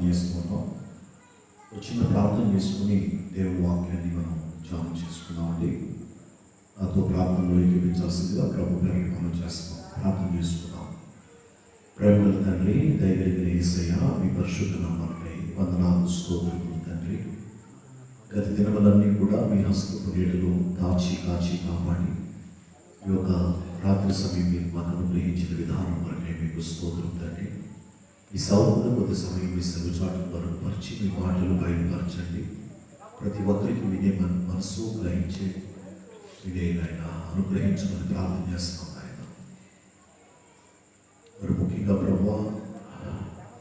చేసుకున్నాం. వచ్చిన ప్రార్థన చేసుకుని దేవుని వాక్యాన్ని మనం ధ్యానం చేసుకున్నామండి. నాతో ప్రార్థనలో ఏకీపించాల్సిందిగా ప్రభు పేరు మనం చేస్తున్నాం. ప్రార్థన చేసుకున్నాం. ప్రేమల తండ్రి, దైవగిరి యేసయ్య, మీ పరిశుద్ధ నామమునకై వందనాలు, స్తోత్రములు తండ్రి. గత దినములన్నీ కూడా మీ హస్తపు నీడలో దాచి కాచి కాపాడి ఈ యొక్క రాత్రి సమయం మీరు మాకు అనుగ్రహించిన విధానం వరకే మీకు స్తోత్రం తండ్రి. ఈ సౌరంలో కొద్ది సమయం మీ సెలవుచాటు వరకు పరిచి మీ మాటలు బయలుపరచండి. ప్రతి ఒక్కరికి వినే మనసు గ్రహించే వినేనైనా అనుగ్రహించమని ప్రార్థన చేస్తున్నాం ఆయన. మరి ముఖ్యంగా ప్రభు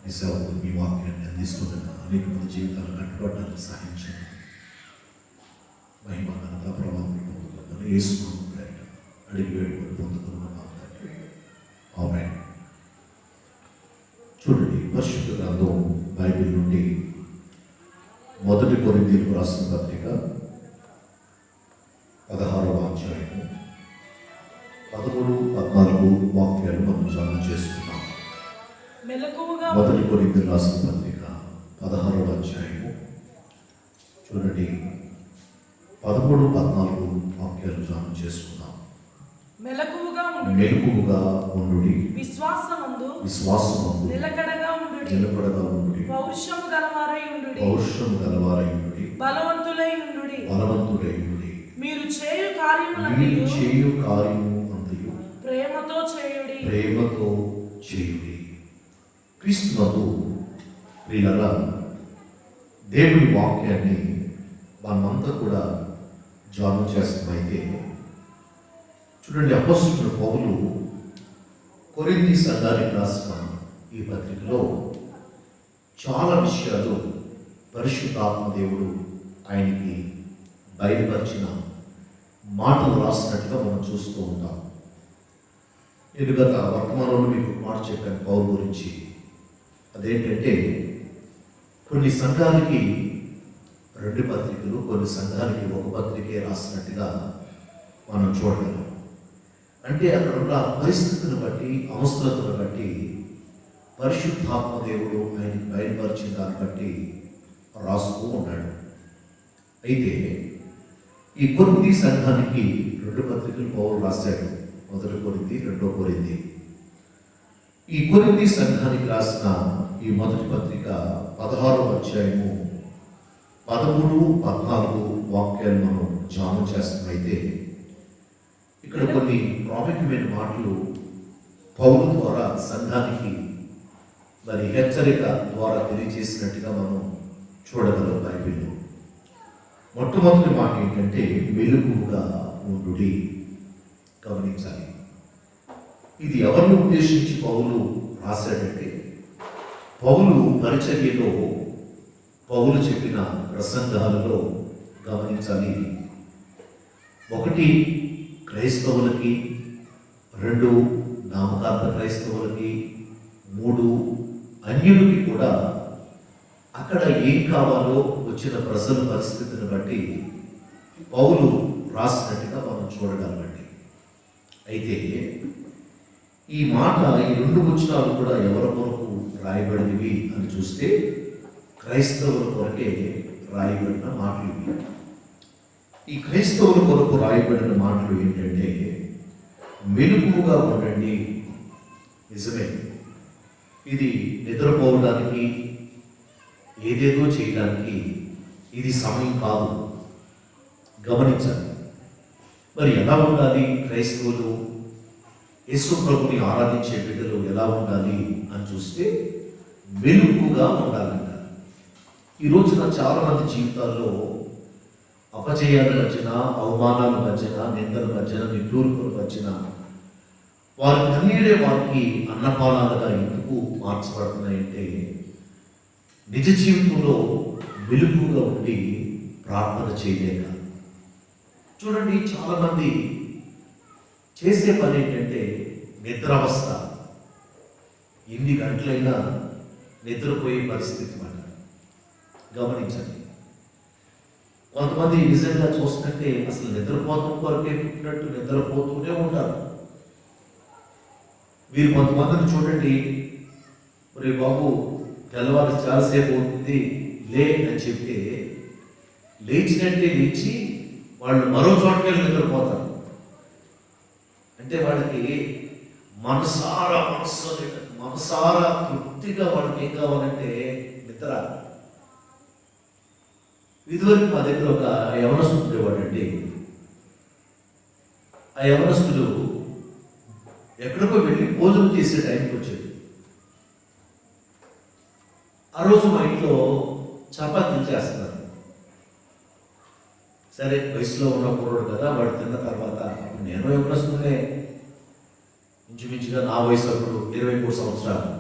ఈ సేవకు మీ వాక్యాన్ని అందిస్తున్న అనేక మంది జీవితాలు కట్టుబడడానికి సహాయించండి. మహిమ ఘనత ప్రభావం పొందుతుందని యేసు అడిగి వేడుకొని పొందుకున్నాం తండ్రి. ఆమేన్. చూడండి, పరిశుద్ధ గ్రంథం బైబిల్ నుండి 1 కొరింథీయులకు రాసిన పత్రిక 16వ అధ్యాయము 13, 14 వాక్యాలు మనం ధ్యానం చేసుకున్నాం. 1 కొరింథీయులకు రాసిన పత్రిక 16వ అధ్యాయము చూడండి, 13, 14 వాక్యాలు ధ్యానం చేసుకున్నాం. మెలకువగా ఉండుడి, విశ్వాసమందు నిలకడగా ఉండుడి, పౌరుషము గలవారై ఉండుడి, బలవంతులై ఉండుడి. మీరు చేయు కార్యము అంతయు ప్రేమతో చేయుడి. క్రీస్తునందు ప్రియులారా, దేవుని వాక్యాన్ని మనమంతా కూడా ధ్యానం చేస్తామైతే చూడండి, అపోస్తలుడైన పౌలు కొరింథీ సంఘానికి రాసిన ఈ పత్రికలో చాలా విషయాలు పరిశుద్ధాత్మ దేవుడు ఆయనకి బయలుపరిచిన మాటలు రాసినట్టుగా మనం చూస్తూ ఉంటాం. నేను గత వర్తమానంలో మీకు మాట చెప్పాను పౌలు గురించి. అదేంటంటే, కొన్ని సంఘాలకి 2 పత్రికలు, కొన్ని సంఘాలకి 1 పత్రికే రాసినట్టుగా మనం చూడగలం. అంటే అక్కడ ఉన్న పరిస్థితులను బట్టి, అవసరతను బట్టి పరిశుద్ధాత్మ దేవుడు ఆయనకి బయలుపరిచిన దాన్ని బట్టి రాస్తూ ఉన్నాడు. అయితే ఈ కొరింథీ సంఘానికి 2 పత్రికలు పౌలు రాశాడు. 1 కొరింథీ, 2 కొరింథీ. ఈ కొరింథీ సంఘానికి రాసిన ఈ మొదటి పత్రిక 16వ అధ్యాయము 13, 14 వాక్యాలు మనం ధ్యానం చేస్తామైతే ఇక్కడ కొన్ని ప్రాముఖ్యమైన మాటలు పౌలు ద్వారా సంఘానికి మరి హెచ్చరిక ద్వారా తెలియజేసినట్టుగా మనం చూడగలం బైబిల్లో. మొట్టమొదటి మాట ఏంటంటే, మెలకువగా ఉండుడి. గమనించాలి, ఇది ఎవరిని ఉద్దేశించి పౌలు రాశాడంటే, పౌలు పరిచర్యలో పౌలు చెప్పిన ప్రసంగాలలో గమనించాలి. 1 క్రైస్తవులకి, 2 నామకార్థ క్రైస్తవులకి, 3 అన్యులకి కూడా అక్కడ ఏం కావాలో వచ్చిన ప్రజల పరిస్థితిని బట్టి పౌలు రాసినట్టుగా మనం చూడగలమండి. అయితే ఈ మాట, ఈ 2 వచనాలు కూడా ఎవరి కొరకు రాయబడినవి అని చూస్తే క్రైస్తవుల కొరకే రాయబడిన మాటలు. ఈ క్రైస్తవుల కొరకు రాయబడిన మాటలు ఏంటంటే, మెలకువగా ఉండండి. నిజమే, ఇది నిద్రపోవడానికి, ఏదేదో చేయడానికి ఇది సమయం కాదు. గమనించాలి. మరి ఎలా ఉండాలి క్రైస్తవులు, యేసు ప్రభుని ఆరాధించే బిడ్డలు ఎలా ఉండాలి అని చూస్తే మెలకువగా ఉండాలంట. ఈ రోజున చాలా మంది జీవితాల్లో అపజయాల మధ్యన, అవమానాల మధ్యన, నిందల మధ్యన, నిట్టూర్పుల మధ్యన వారి కన్నీరే వారికి అన్నపానాలుగా ఎందుకు మార్చబడుతున్నాయంటే, నిజ జీవితంలో మెలకువగా ఉండి ప్రార్థన చేయలేక. చూడండి, చాలామంది చేసే పని ఏంటంటే నిద్రావస్థ. ఎన్ని గంటలైనా నిద్రపోయే పరిస్థితి మాట. గమనించండి, కొంతమంది నిజంగా చూస్తుంటే అసలు నిద్రపోతాం కొరకే పుట్టినట్టు నిద్రపోతూనే ఉంటారు. మీరు కొంతమందిని చూడండి, ఒరే బాబు తెల్లవారు చాలాసేపు అవుతుంది లే అని చెప్తే లేచినట్టే లేచి వాళ్ళు మరో చోటకి వెళ్ళి నిద్రపోతారు. అంటే వాళ్ళకి మనసారా తృప్తిగా వాళ్ళకి ఏం కావాలంటే నిద్ర. ఇదివరకు మా దగ్గర ఒక యవనస్తుడు ఉండేవాడండి. ఆ యవనస్తుడు ఎక్కడికో వెళ్ళి భోజనం చేసే టైంకి వచ్చాడు. ఆ రోజు మా ఇంట్లో చపాతీలు చేస్తున్నారు. సరే, వయసులో ఉన్న కుర్రోడు కదా, వాడు తిన్న తర్వాత అప్పుడు నేను యవనస్తుడే, ఇంచుమించుగా నా వయసు అప్పుడు 23 సంవత్సరాలు.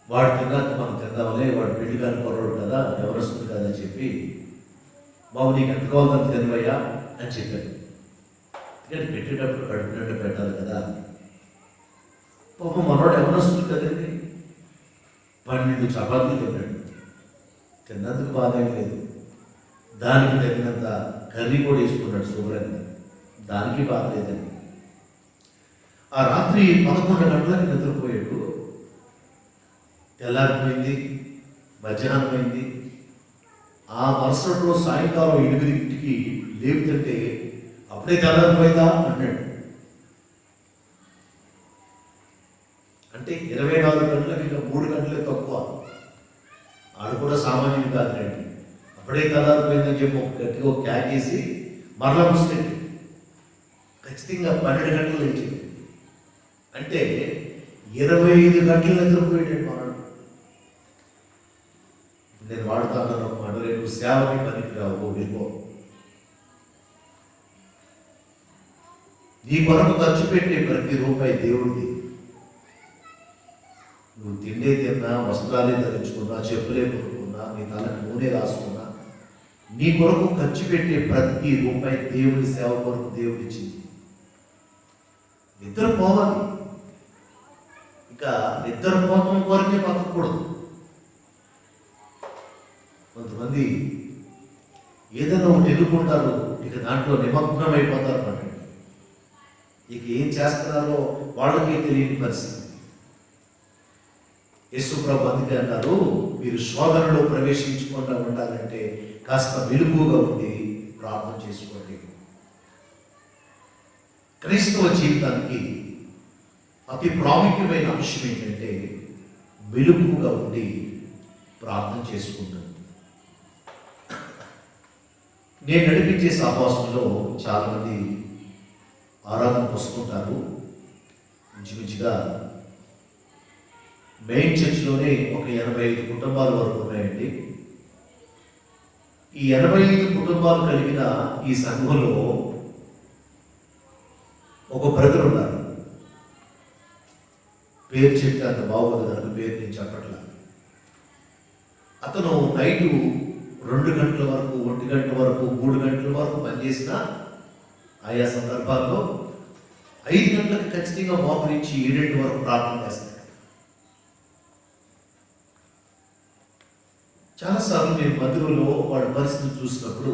వాడు తిన్నాక మనం తిందామలే, వాడు పెళ్లి కాని కుర్రోడు కదా, యవనస్తుడు కదా అని చెప్పి, బాబు నీకు ఎంత కావాలంత తినవయ్యా అని చెప్పాను. ఎందుకంటే పెట్టేటప్పుడు కడుపునట్టు పెట్టాలి కదా. పాపం మనోడు యవనస్తుడు కదండి, 12 చపాతీలు తిన్నాడు. తిన్నందుకు బాధ లేదు, దానికి తగినంత కర్రీ కూడా వేసుకున్నాడు శుభ్రంగా, దానికి బాధ లేదండి. ఆ రాత్రి 11 గంటలకు నిద్రపోయాడు. తెల్లారిపోయింది, మధ్యాహ్నం అయింది. ఆ మరుసటి రోజు సాయంకాలం 8కి లేపుతుంటే అప్పుడే తెల్లారిపోయిందా అన్నాడు. అంటే 24 గంటలకు ఇంకా 3 గంటలే తక్కువ. ఆడు కూడా సామాన్యుడు కాదులేండి. అప్పుడే తెల్లారిపోయిందని చెప్పి ఒక గట్టిగా ఒక క్యాకేసి మరలా ముస్టెంట్ ఖచ్చితంగా 12 గంటలు లేచింది. అంటే 25 గంటలు నిద్రపోయాడు మనడు. నేను వాడుతాను ఒక మాట, రేపు సేవకి పనికి రావు, వెళ్ళిపో. నీ కొరకు ఖర్చు పెట్టే ప్రతి రూపాయి దేవుడిది. నువ్వు తిండే తిన్నా, వస్త్రాలే ధరించుకున్నా, చెప్పులే కొనుక్కున్నా, నీ తలకు నూనె రాసుకున్నా, నీ కొరకు ఖర్చు పెట్టే ప్రతి రూపాయి దేవుడి సేవ కొరకు దేవుడు ఇచ్చింది. నిద్రపోవాలి. ఇక నిద్రపోవటం కొరకే బతకూడదు. కొంతమంది ఏదైనా ఒకటి ఎదుర్కొంటారు, ఇక దాంట్లో నిమగ్నం అయిపోతారు అన్నట్టు. ఇక ఏం చేస్తున్నారో వాళ్ళకే తెలియని పరిస్థితి. యేసు ప్రభు అందుకే అన్నారు, మీరు శోధనలో ప్రవేశించకుండా ఉండాలంటే కాస్త వెలుగుగా ఉండి ప్రార్థన చేసుకోండి. క్రైస్తవ జీవితానికి అతి ప్రాముఖ్యమైన అంశం ఏంటంటే వెలుగుగా ఉండి ప్రార్థన చేసుకుంటాం. నేను నడిపించే సహవాసంలో చాలామంది ఆరాధనకు వస్తుంటారు. ఇంచుమించుగా మెయిన్ చర్చ్లోనే ఒక 85 కుటుంబాల వరకు ఉన్నాయండి. ఈ 85 కుటుంబాలు కలిగిన ఈ సంఘంలో ఒక బ్రదర్ ఉన్నారు. పేరు చెప్తే అంత బాగోదు కనుక పేరు నేను చెప్పట్లా. అతను నైటు 2 గంటల వరకు, 1 గంట వరకు, 3 గంటల వరకు పనిచేసిన ఆయా సందర్భాల్లో 5 గంటలకు ఖచ్చితంగా మోకరించి 7 వరకు ప్రార్థన చేస్తాడు. చాలాసార్లు నేను మందిరంలో వాడి పరిస్థితి చూసినప్పుడు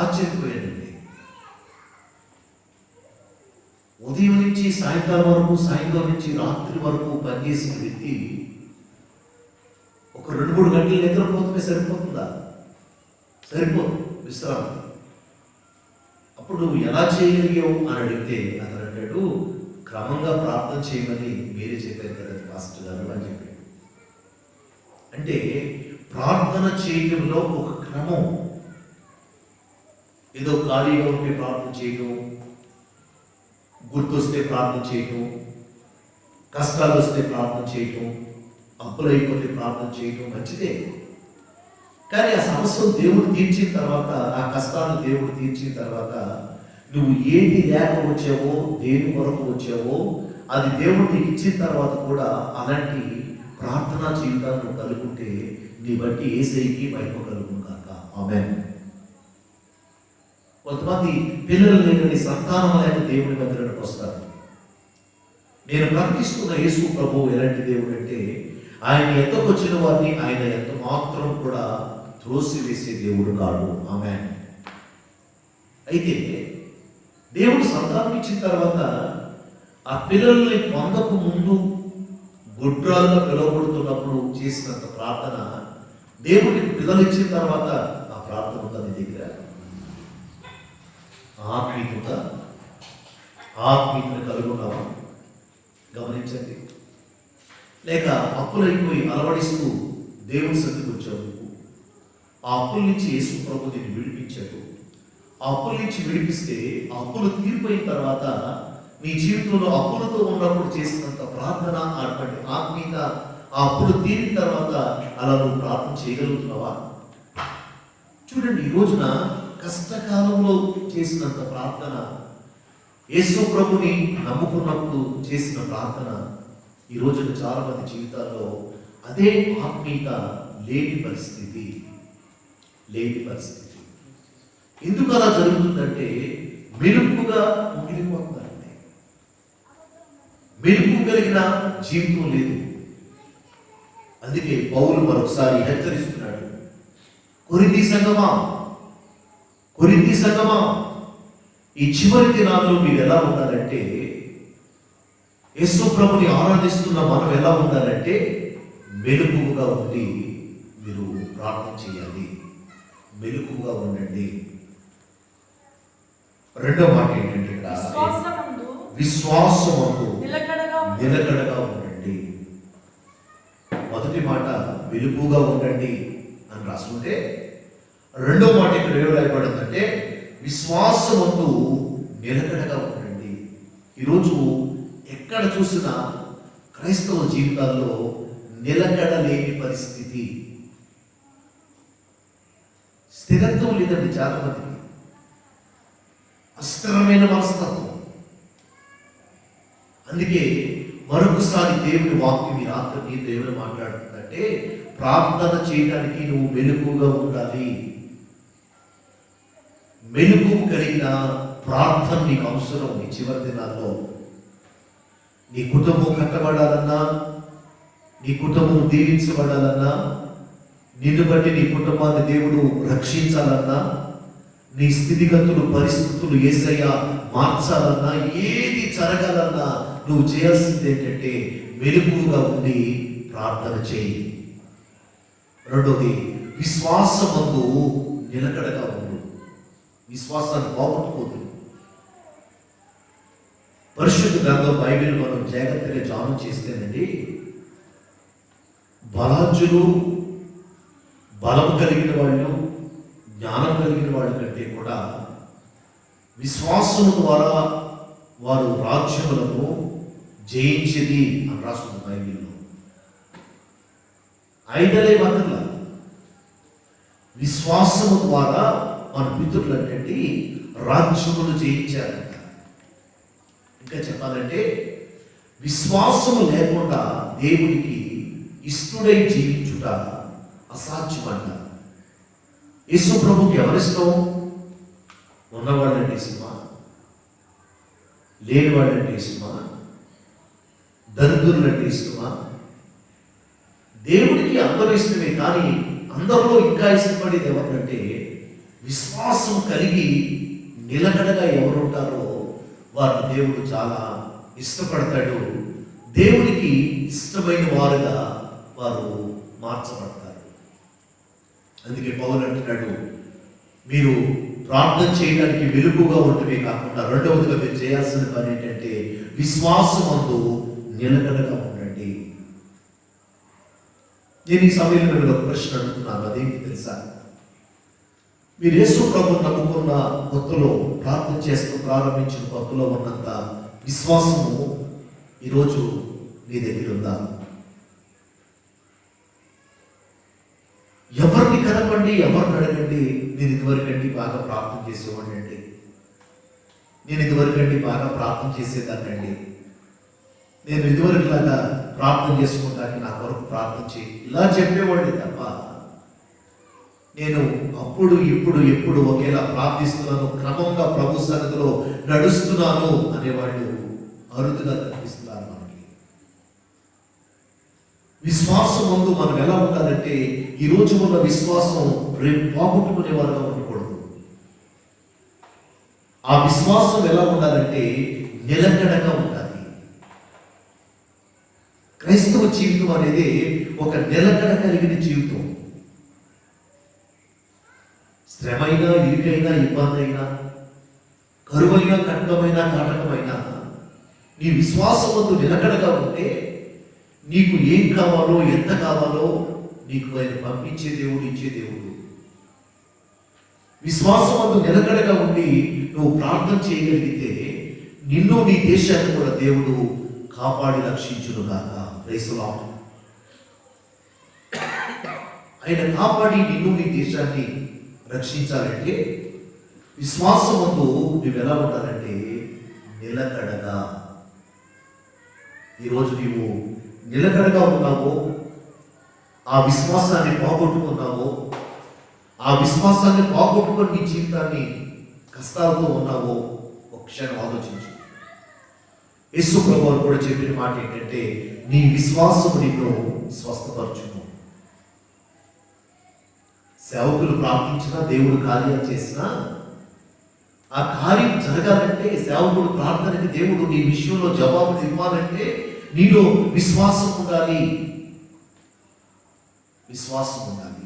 ఆశ్చర్యపోయానండి. ఉదయం నుంచి సాయంకాలం వరకు, సాయంకాలం నుంచి రాత్రి వరకు పనిచేసిన వ్యక్తి ఒక 2-3 గంటలు నిద్రపోతే సరిపోతుందా? సరిపోదు విశ్రాంతి. అప్పుడు ఎలా చేయగలిగావు అని అడిగితే అతను అంటాడు, క్రమంగా ప్రార్థన చేయమని మీరే చెప్పారు కదా పాస్టర్ గారు అని చెప్పాడు. అంటే ప్రార్థన చేయడంలో ఒక క్రమం. ఏదో ఖాళీగా ఉంటే ప్రార్థన చేయడం, గుర్తొస్తే ప్రార్థన చేయటం, కష్టాలు వస్తే ప్రార్థన చేయటం, అప్పులు అయిపోతే ప్రార్థన చేయటం మంచిదే. కానీ ఆ సమస్యను దేవుడు తీర్చిన తర్వాత, ఆ కష్టాలను దేవుడు తీర్చిన తర్వాత నువ్వు ఏది లేక వచ్చావో, దేని కొరకు వచ్చావో అది దేవుడు నీకు ఇచ్చిన తర్వాత కూడా అలాంటి ప్రార్థనా జీవితాన్ని కలుగుంటే నీ బట్టి యేసయ్యకి మహిమ కలుగును కాక. ఆమేన్. కొంతమంది పిల్లలు లేని సంతానం లేక దేవుని మందిరానికి వస్తారు. నేను ప్రకటిస్తున్న యేసు ప్రభువు ఎలాంటి దేవుడు అంటే, ఆయన ఎంతకు వచ్చిన వారిని ఆయన ఎంత మాత్రం కూడా త్రోసివేసే దేవుడు కాదు. ఆమేన్. అయితే దేవుడు సంతానం ఇచ్చిన తర్వాత ఆ పిల్లల్ని పొందక ముందు గుడ్రాలుగా పిలువబడుతున్నప్పుడు చేసినంత ప్రార్థన దేవుడికి పిల్లలు ఇచ్చిన తర్వాత ఆ ప్రార్థన ఉందా నీ దగ్గర? ఆత్మీయతను కలుగున్నావా? గమనించండి. లేక అప్పులైపోయి అలవడిస్తూ దేవుని సన్నిధికి వచ్చావు. ఆ అప్పుల నుంచి యేసు ప్రభు నిన్ను విడిపించాడు. ఆ అప్పుల నుంచి విడిపిస్తే ఆ అప్పులు తీరిపోయిన తర్వాత నీ జీవితంలో అప్పులతో ఉన్నప్పుడు చేసినంత ప్రార్థన అటువంటి ఆత్మీయత ఆ అప్పులు తీరిన తర్వాత అలా నువ్వు ప్రార్థన చేయగలుగుతున్నావా? చూడండి, ఈ రోజున కష్టకాలంలో చేసినంత ప్రార్థన, యేసు ప్రభుని నమ్ముకున్నప్పుడు చేసిన ప్రార్థన, ఈ రోజున చాలా మంది జీవితాల్లో అదే ఆత్మీయత లేని పరిస్థితి. ఎందుకు అలా జరుగుతుందంటే మెలుపుగా మిగిలిపోతున్నారండి. మెలుపు కలిగిన జీవితం లేదు. అందుకే పౌలు మరొకసారి హెచ్చరిస్తున్నాడు, కొరింథీ సంఘమా, ఈ చివరి దినాల్లో మీరు ఎలా ఉండాలంటే, యేసు ప్రభుని ఆరాధిస్తున్న మనం ఎలా ఉండాలంటే మెలుపుగా ఉండి మీరు ప్రార్థన చేయాలి. మెలుపుగా ఉండండి. రెండో మాట ఏంటంటే విశ్వాసమందు నిలకడగా ఉండండి. మొదటి మాట వెలుగుగా ఉండండి అని రాసుకుంటే, రెండో మాట ఇక్కడ ఏం రాయబడిందంటే విశ్వాసమందు నిలకడగా ఉండండి. ఈరోజు ఎక్కడ చూసినా క్రైస్తవ జీవితాల్లో నిలకడ లేని పరిస్థితి, స్థిరత్వం లేదండి. చాలా మందికి అస్థిరమైన మనస్తత్వం. అందుకే మరొకసారి దేవుని వాక్యం మీ రాత్రి నీ దేవుడు మాట్లాడుతుందంటే ప్రార్థన చేయడానికి నువ్వు మెలకువగా ఉండాలి. మెలకువ కలిగిన ప్రార్థన నీకు అవసరం. నీ చివరి దినాల్లో నీ కుటుంబం కట్టబడాలన్నా, నీ కుటుంబం దీవించబడాలన్నా, నిన్ను బట్టి నీ కుటుంబాన్ని దేవుడు రక్షించాలన్నా, నీ స్థితిగతులు పరిస్థితులు యేసయ్య మార్చాలన్నా, ఏది జరగాలన్నా నువ్వు చేయాల్సింది ఏంటంటే మెలకువగా ఉండి ప్రార్థన చేయి. రెండోది విశ్వాసమందు నిలకడగా ఉండు. విశ్వాసాన్ని పోగొట్టుకోదు. పరిశుద్ధ గ్రంథం బైబిల్ మనం జాగ్రత్తగా ధ్యానం చేస్తేనండి, బలార్జులు, బలం కలిగిన వాళ్ళు, జ్ఞానం కలిగిన వాళ్ళ కంటే కూడా విశ్వాసం ద్వారా వారు రాజ్యములను జయించేది అని రాస్తుంది బైబిల్లో. ఐదలే మాత్రలా విశ్వాసము ద్వారా మన పితరులు అంటే రాజ్యములు జయించారంట. ఇంకా చెప్పాలంటే విశ్వాసము లేకుండా దేవునికి ఇష్టడై జీవించుట అసాధ్యమంట. యేసు ప్రభుకి ఎవరిష్టం? ఉన్నవాళ్ళంటే ఇష్టమా? లేని వాళ్ళంటే ఇష్టమా? దరిద్రులంటే ఇష్టమా? దేవుడికి అందరూ ఇష్టమే, కానీ అందరిలో ఇంకా ఇష్టపడేది ఎవరంటే విశ్వాసం కలిగి నిలకడగా ఎవరుంటారో వారిని దేవుడు చాలా ఇష్టపడతాడు. దేవుడికి ఇష్టమైన వారుగా వారు మార్చబడతారు. అందుకే పౌలు అంటున్నాడు, మీరు ప్రార్థన చేయడానికి వెలుగుగా ఉండటమే కాకుండా రెండవదిగా మీరు చేయాల్సిన పని ఏంటంటే విశ్వాసమందు నిలకడగా ఉండండి. నేను ఈ సమయంలో మీరు ఒక ప్రశ్న అడుగుతున్నాను. అదేంటి తెలుసా? మీరు యేసు ప్రభువుని నమ్ముకున్న కొత్తలో, ప్రార్థన చేస్తూ ప్రారంభించిన కొత్తలో ఉన్నంత విశ్వాసము ఈరోజు నీ దగ్గర ఉందా? ఎవరిని కలపండి, ఎవరిని అడగండి, నేను ఇదివరకండి బాగా ప్రార్థన చేసేవాడిని అండి, నేను ఇదివరకండి బాగా ప్రార్థన చేసేదాన్నండి, నేను ఇదివరకులాగా ప్రార్థన చేసుకుంటానికి నా కొరకు ప్రార్థన చేయి, ఇలా చెప్పేవాడిని తప్ప నేను అప్పుడు ఇప్పుడు ఎప్పుడు ఒకేలా ప్రార్థిస్తున్నాను, క్రమంగా ప్రభు సన్నిధిలో నడుస్తున్నాను అనేవాళ్ళు అరుదుగా కనిపిస్తున్నారు మనకి. విశ్వాసం ముందు మనం ఎలా ఉండాలంటే ఈ రోజు ఉన్న విశ్వాసం రేపు పోగొట్టుకునే వారుగా ఉండకూడదు. ఆ విశ్వాసం ఎలా ఉండాలంటే నిలకడగా ఉండాలి. క్రైస్తవ జీవితం అనేది ఒక నిలకడ కలిగిన జీవితం. శ్రమైనా, ఇరుకైనా, ఇబ్బంది అయినా, కరువైన, కట్టమైన, కాటకమైన నీ విశ్వాసమందు నిలకడగా ఉంటే నీకు ఏం కావాలో, ఎంత కావాలో నీకు ఆయన పంపించే దేవుడు, ఇచ్చే దేవుడు. విశ్వాసమందు నిలకడగా ఉండి నువ్వు ప్రార్థన చేయగలిగితే నిన్ను, నీ దేశాన్ని కూడా దేవుడు కాపాడి రక్షించునుగాక. Praise the lord. ఆయన కాపాడి నిన్ను, నీ దేశాన్ని రక్షించాలంటే విశ్వాసమందు నువ్వు ఎలా ఉండాలంటే నిలకడగా. ఈరోజు నీవు నిలకడగా ఉన్నావో, ఆ విశ్వాసాన్ని పోగొట్టుకున్నావో, ఆ విశ్వాసాన్ని పోగొట్టుకొని నీ జీవితాన్ని కష్టాలతో ఉన్నావో ఒక క్షణం ఆలోచించు. యేసు ప్రభువు కూడా చెప్పిన మాట ఏంటంటే నీ విశ్వాసము నిన్ను స్వస్థపరచును. సేవకులు ప్రార్థించినా, దేవుడు కార్యాలు చేసినా ఆ కార్యం జరగాలంటే, సేవకుడు ప్రార్థనకి దేవుడు నీ విషయంలో జవాబు ఇవ్వాలంటే నీలో విశ్వాసం ఉండాలి. విశ్వాసం ఉండాలి.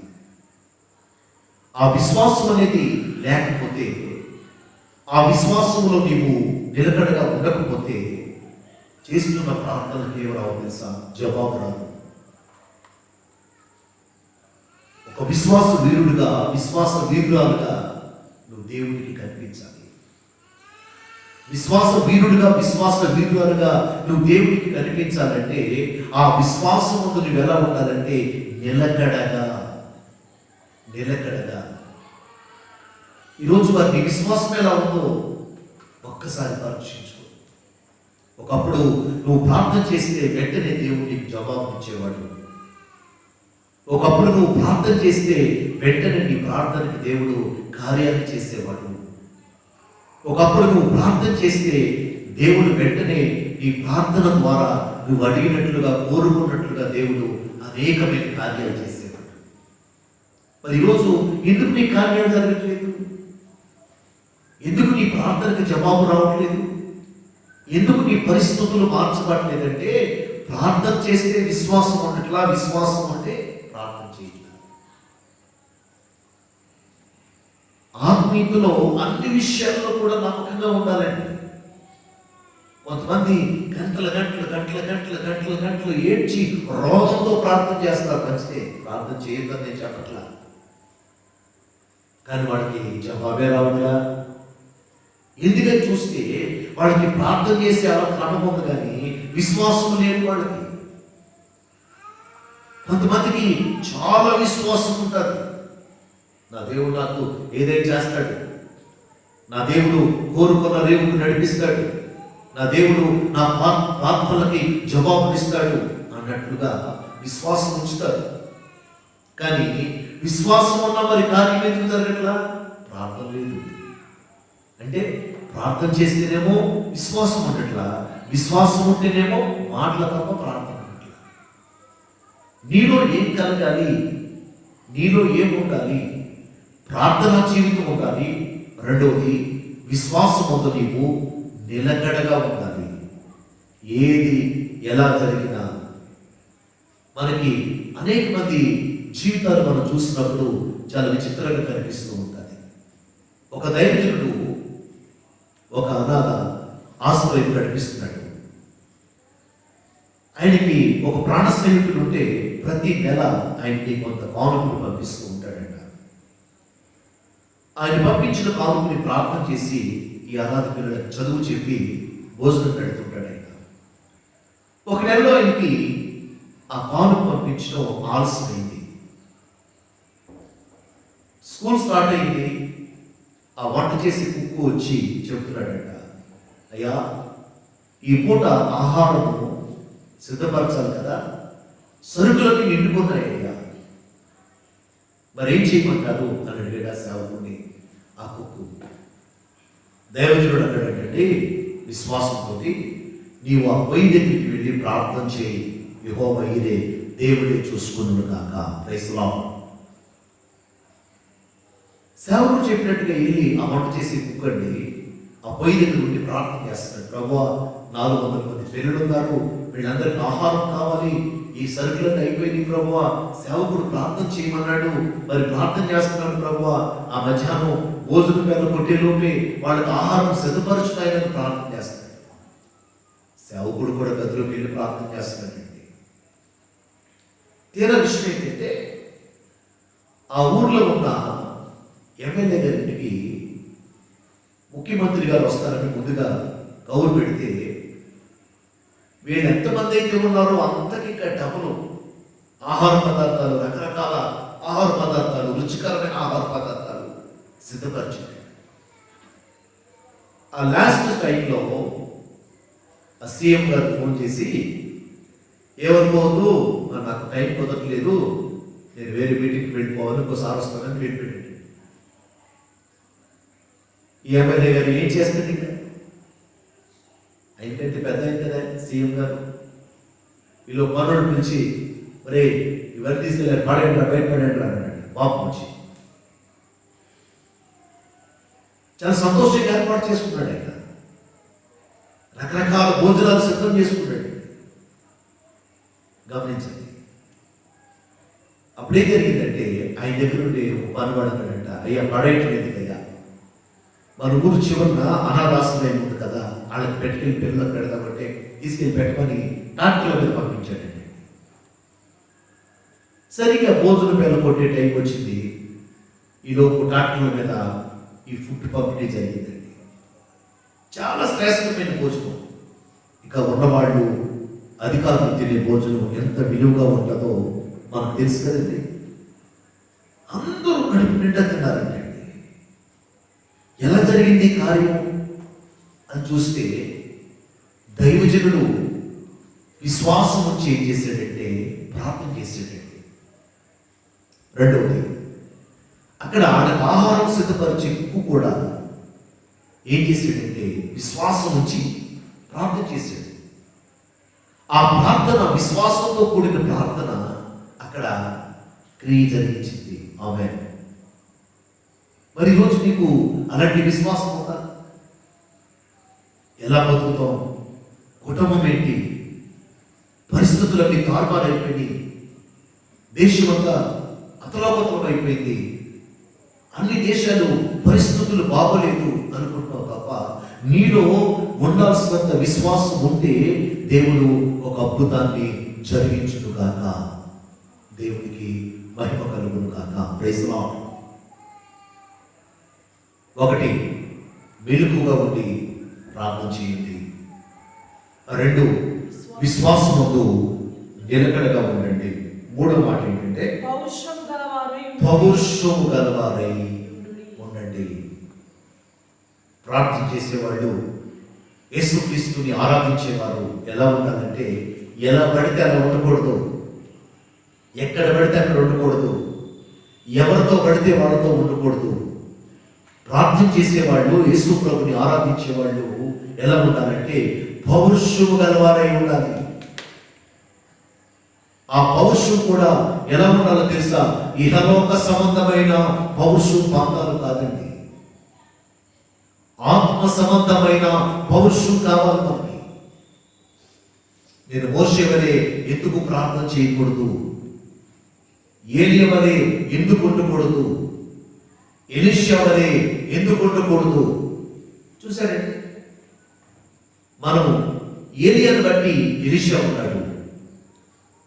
ఆ విశ్వాసం అనేది లేకపోతే, ఆ విశ్వాసంలో నీవు నిలకడగా ఉండకపోతే చేస్తున్న ప్రార్థనకి ఎవరావు తెలుసా? జవాబు రాదు. ఒక విశ్వాస వీరుడుగా, విశ్వాస వీరురాలుగా నువ్వు దేవుడికి కనిపించాలి. విశ్వాస వీరుడుగా, విశ్వాస వీరురాలుగా నువ్వు దేవుడికి కనిపించాలంటే ఆ విశ్వాసం ముందు నువ్వు ఎలా ఉండాలంటే నిలకడగా. నిలకడగా. ఈరోజు వారి విశ్వాసం ఎలా ఉందో ఒక్కసారి పరీక్షించు. ఒకప్పుడు నువ్వు ప్రార్థన చేస్తే వెంటనే దేవుడు నీకు జవాబు ఇచ్చేవాడు. ఒకప్పుడు నువ్వు ప్రార్థన చేస్తే వెంటనే నీ ప్రార్థనకి దేవుడు కార్యాలు చేసేవాడు. ఒకప్పుడు నువ్వు ప్రార్థన చేస్తే దేవుడు వెంటనే నీ ప్రార్థన ద్వారా నువ్వు అడిగినట్లుగా, కోరుకున్నట్లుగా దేవుడు అనేకమైన కార్యాలు చేసేవాడు. మరి ఈరోజు ఎందుకు నీ కార్యాలు జరగట్లేదు? ఎందుకు నీ ప్రార్థనకి జవాబు రావట్లేదు? ఎందుకు నీ పరిస్థితులు మార్చబడలేదంటే ప్రార్థన చేస్తే విశ్వాసం ఉన్నట్లా, విశ్వాసం అంటే ప్రార్థన చేయట్లేదు. ఆత్మీయతలో అన్ని విషయాల్లో కూడా నమ్మకంగా ఉండాలండి. కొంతమంది గంటల గంటలు గంటల గంటలు గంటల గంటలు ఏడ్చి రోగంతో ప్రార్థన చేస్తారు. మంచిదే, ప్రార్థన చేయొద్దని నేను చెప్పట్లా, కానీ వాడికి జవాబే రావట్లా. ఎందుకని చూస్తే వాడికి ప్రార్థన చేసే అలా క్రమం ఉంది, కానీ విశ్వాసం లేదు వాళ్ళకి. కొంతమందికి చాలా విశ్వాసం ఉంటుంది. నా దేవుడు నాకు ఏదైనా చేస్తాడు, నా దేవుడు కోరుకున్న రేవుకు నడిపిస్తాడు, నా దేవుడు నా ప్రార్థనలకి జవాబునిస్తాడు అన్నట్లుగా విశ్వాసం ఉంచుతారు. కానీ విశ్వాసం ఉన్న మరి కార్యం ఎందుకు జరగట్లా? ప్రార్థన లేదు. అంటే ప్రార్థన చేస్తేనేమో విశ్వాసం ఉండట్లా, విశ్వాసం ఉంటేనేమో మాటల తప్ప ప్రార్థన ఉండట్లా. నీలో ఏం కలగాలి? నీలో ఏం ఉండాలి? ప్రార్థనా జీవితం ఉండాలి. రెండవది విశ్వాసం వద్ద నీవు నిలకడగా ఉండాలి. ఏది ఎలా జరిగినా మనకి అనేక మంది జీవితాలు మనం చూసినప్పుడు చాలా విచిత్రంగా కనిపిస్తూ ఉంటుంది. ఒక దైవజనుడు ఒక అనాథ ఆశ్రయం నడిపిస్తున్నాడు. ఆయనకి ఒక ప్రాణ స్నేహితుడు ఉంటే ప్రతి నెల ఆయనకి కొంత కానుకలు పంపిస్తూ ఉంటాడంట. ఆయన పంపించిన కానుకని ప్రార్థన చేసి ఈ అనాథ పిల్లలకు చదువు చెప్పి భోజనం పెడుతుంటాడు ఆయన. ఒక నెలలో ఆయనకి ఆ కానుక పంపించడం ఆలస్యమైంది. స్కూల్ స్టార్ట్ అయింది. ఆ వంట చేసి కుక్కు వచ్చి చెప్తున్నాడంట, అయ్యా ఈ పూట ఆహారము సిద్ధపరచాలి కదా, సరుకులన్నీ నిండుకున్నాయ్యా, మరేం చేయమంటారు అని అడిగాడు ఆ సేవకుడిని ఆ కుక్కు. దైవజనుడు అన్నాడంటే విశ్వాసంతో, నీవు ఆ పొయ్యి దగ్గరికి వెళ్ళి ప్రార్థన చేయి, యెహోవా ఈరే దేవుడే చూసుకున్నాడు కాక. Praise the Lord. సేవకుడు చెప్పినట్టుగా వెళ్ళి ఆ వంట చేసి కుక్కండి ఆ పొయ్యి దగ్గర ఉండి ప్రార్థన చేస్తున్నాడు. ప్రభువా 400 మంది పిల్లలు ఉన్నారు, వీళ్ళందరికీ ఆహారం కావాలి, ఈ సరుకులన్నీ అయిపోయినాయి ప్రభువా, సేవకుడు ప్రార్థన చేయమన్నాడు, మరి ప్రార్థన చేస్తున్నాడు ప్రభువా, ఆ మధ్యాహ్నం భోజనం మీద కొట్టేలోపే వాళ్ళకి ఆహారం సిద్ధపరుచుతాయని ప్రార్థన చేస్తాడు. సేవకుడు కూడా గదిలోకి వెళ్ళి ప్రార్థన చేస్తున్నాడండి. తీరా విషయం ఏంటంటే, ఆ ఊర్లో ఉన్న ఎమ్మెల్యే గారింటికి ముఖ్యమంత్రి గారు వస్తారని ముందుగా కౌరు పెడితే, వీళ్ళు ఎంతమంది అయితే ఉన్నారో అంతకి ఇంకా డబ్బులు ఆహార పదార్థాలు, రకరకాల ఆహార పదార్థాలు, రుచికరమైన ఆహార పదార్థాలు సిద్ధపరిచింది. ఆ లాస్ట్ టైంలో ఆ సీఎం గారు ఫోన్ చేసి, ఏమనుకోవద్దు, నాకు టైం కుదరట్లేదు, నేను వేరే మీటింగ్కి వెళ్ళిపోవాలి, ఇంకోసారి వస్తానని వెయిట్ పెట్టండి. ఈ ఎమ్మెల్యే గారు ఏం చేస్తుంది? ఇంకా అయిపోయింది, పెద్ద అయింది కదా సీఎం గారు. వీళ్ళు పనులు పిలిచి, మరే ఇవన్నీ తీసుకెళ్ళారు, పడేయండి రా, బయట పడేయండి రా అన్నాడు బాబు నుంచి. చాలా సంతోషంగా ఏర్పాటు చేసుకున్నాడు ఆయన. రకరకాల భోజనాలు సిద్ధం చేసుకున్నాడు. గమనించండి. అప్పుడేం జరిగిందంటే, ఆయన దగ్గర ఉండే ఒక పనివాడు అన్నాడంట, అయ్యా పడేయటం ఎందుకయ్యా, మన ఊరు చివరిన అనాథాశ్రమం ఉంది కదా, వాళ్ళకి పెట్టుకెళ్ళి పిల్లలకు పెడదామంటే తీసుకెళ్ళి పెట్టమని డాక్టర్ల మీద పంపించాడండి. సరిగ్గా భోజనం మీద కొట్టే టైం వచ్చింది. ఈలోపు డాక్టర్ల మీద ఈ ఫుడ్ పంపిణీ జరిగిందండి. చాలా శ్రేష్టమైన భోజనం. ఇక ఉన్నవాళ్ళు అధికారులు తినే భోజనం ఎంత విలువగా ఉంటుందో మనకు తెలుసు కదండి. అందరూ కడుపు నిండా తిన్నారండి. ఎలా జరిగింది కార్యం అని చూస్తే, దైవజనుడు విశ్వాసం వచ్చి ఏం చేశాడంటే ప్రార్థన చేశాడండి. రెండవది, అక్కడ ఆయనకు ఆహారం సిద్ధపరిచే కుక్కు కూడా ఏం చేశాడంటే విశ్వాసం వచ్చి ప్రార్థన చేశాడు. ఆ ప్రార్థన, విశ్వాసంతో కూడిన ప్రార్థన అక్కడ క్రియ జరిగించింది. ఆమేన్. మరి ఈరోజు నీకు అలాంటి విశ్వాసం ఉందా? ఎలా బతుకుతాం? కుటుంబం ఏంటి? పరిస్థితులన్నీ తారుమారైపోయింది. దేశమంతా అతలాకుతలం అయిపోయింది. అన్ని దేశాలు పరిస్థితులు బాగోలేదు అనుకుంటున్నావు తప్ప, నీలో ఉండాల్సినంత విశ్వాసం ఉంటే దేవుడు ఒక అద్భుతాన్ని జరిగించును గాక. దేవునికి మహిమ కలుగును గాక. Praise the Lord. ఒకటి, మెలకుగా ఉండి ప్రార్థన చేయండి. రెండు, విశ్వాసముందు నిలకడగా ఉండండి. మూడో మాట ఏంటంటే పౌరుషము గలవారై ఉండండి. ప్రార్థన చేసేవాళ్ళు, యేసుక్రీస్తుని ఆరాధించేవారు ఎలా ఉండాలంటే, ఎలా పడితే అలా ఉండకూడదు, ఎక్కడ పడితే అక్కడ ఉండకూడదు, ఎవరితో పడితే వాళ్ళతో ఉండకూడదు. ప్రార్థన చేసేవాళ్ళు, యేసు ప్రభుని ఆరాధించేవాళ్ళు ఎలా ఉండాలంటే పౌరుషము గలవారై ఉండాలి. ఆ పౌరుషం కూడా ఎలా ఉండాలో తెలుసా? ఇహలోక సంబంధమైన పౌరుషం పాతాలు కాదండి, ఆత్మ సంబంధమైన పౌరుషం కావాలి మనకి. నేను మోషే వలె ఎందుకు ప్రార్థన చేయకూడదు? ఏలియా వలె ఎందుకు ఉండకూడదు? ఎలీషా వలె ఎందుకు ఉండకూడదు? చూసారండి, మనము ఏలియాను బట్టి ఎలీషా ఉన్నాడు,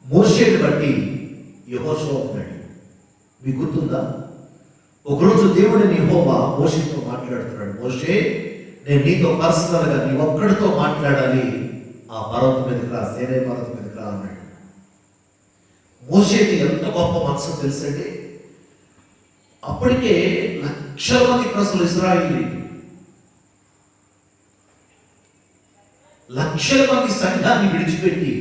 మోషేని బట్టి యెహోషువ ఉన్నాడు. మీకు గుర్తుందా? ఒకరోజు దేవుడిని యెహోవా మోషేతో మాట్లాడుతున్నాడు. మోషే, నేను నీతో పర్సనల్గా నీ ఒక్కడితో మాట్లాడాలి, ఆ పర్వతం మీదకి రా, సేనై పర్వతం మీదకి రా అన్నాడు. మోషేకి ఎంత గొప్ప మనసు తెలుసండి. అప్పటికే లక్షల మంది ప్రజలు, ఇశ్రాయేలీయులు, లక్షల మంది సంఘాన్ని విడిచిపెట్టి,